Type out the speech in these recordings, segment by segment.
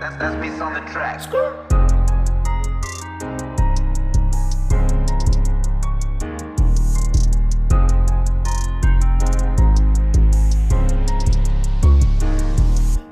That's beats on the track.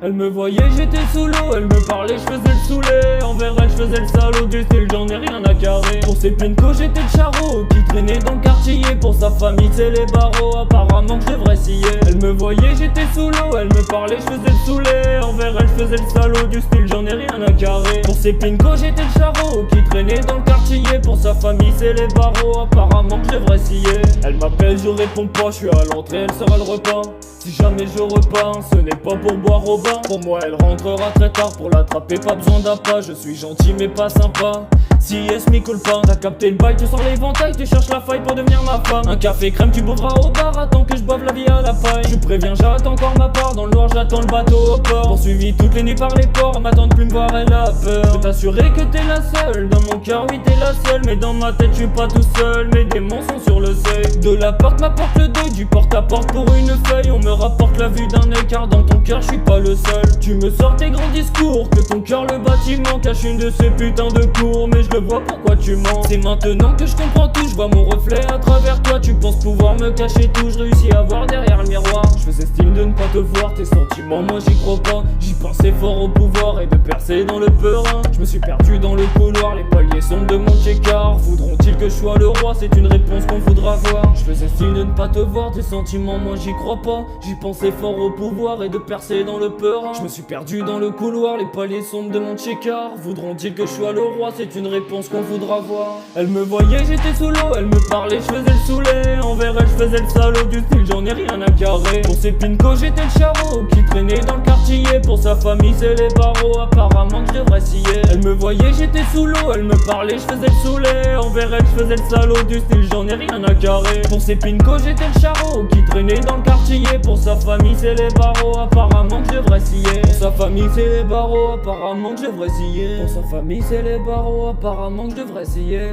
Elle me voyait, j'étais sous l'eau, elle me parlait, je faisais le saoulé. Envers elle, je faisais le salaud, du style j'en ai rien à carrer. Pour ses pinko, j'étais le charreau qui traînait dans le quartier. Pour sa famille, c'est les barreaux, apparemment que je devrais scier. Elle me voyait, j'étais sous l'eau, elle me parlait, je faisais le saoulé. Envers elle, je faisais le salaud, du style j'en ai rien à carrer. Pour ses pinko, j'étais le charreau qui traînait dans le quartier. Pour sa famille, c'est les barreaux, apparemment que je devrais scier. Elle m'appelle, je réponds pas, je suis à l'entrée, elle sera le repas. Si jamais je repars, ce n'est pas pour boire au bar. Pour moi elle rentrera très tard, pour l'attraper pas besoin d'appât. Je suis gentil mais pas sympa, si elle m'y coule pas. T'as capté le bail, tu sors l'éventail, tu cherches la faille pour devenir ma femme. Un café crème, tu boivras au bar, attends que je boive la vie à la paille. Je préviens, j'attends encore ma part, dans le noir j'attends le bateau au port. Poursuivi toutes les nuits par les ports, m'attendent plus me voir, elle a peur. Je peux t'assurer que t'es la seule, dans mon cœur oui t'es la seule. Mais dans ma tête je suis pas tout seul, mes démons sont sur le seuil. De la porte m'apporte le deuil, du porte à porte pour une feuille. On me rapporte la vue d'un écart, dans ton cœur je suis pas le seul. Tu me sors tes grands discours, que ton cœur le bâtiment cache une de ces putains de cours. Mais je le vois, pourquoi tu mens? C'est maintenant que je comprends tout, je vois mon reflet à travers toi. Tu penses pouvoir me cacher tout, je réussis à voir derrière le miroir. Je faisais style de ne pas te voir, tes sentiments moi j'y crois pas. J'y pensais fort au pouvoir et de percer dans le peurin. Je me suis perdu dans le couloir, les paliers sombres de mon chécard. Voudront-ils que je sois le roi? C'est une réponse qu'on voudra voir. Je faisais style de ne pas te voir, tes sentiments moi j'y crois pas. J'y pensais fort au pouvoir et de percer dans le peurin. Je me suis perdu dans le couloir, les paliers sombres de mon chécard. Voudront-ils que je sois le roi? C'est une réponse qu'on voudra voir. Elle me voyait, j'étais sous l'eau, elle me parlait, je faisais le saoulé. Envers elle, je faisais le salaud, du style j'en ai rien à carrer. Pour ses pinko, j'étais le charreau qui traînait dans le quartier. Pour sa famille, c'est les barreaux, apparemment que je devrais scier. Elle me voyait, j'étais sous l'eau, elle me parlait, je faisais le saoulé. Envers elle, je faisais le salaud, du style j'en ai rien à carrer. Pour ses pinko, j'étais le charreau qui traînait dans le quartier. Pour sa famille, c'est les barreaux, apparemment que je devrais scier. Pour sa famille, c'est les barreaux, apparemment que je devrais scier. Pour sa famille, c'est les barreaux, apparemment que je devrais scier.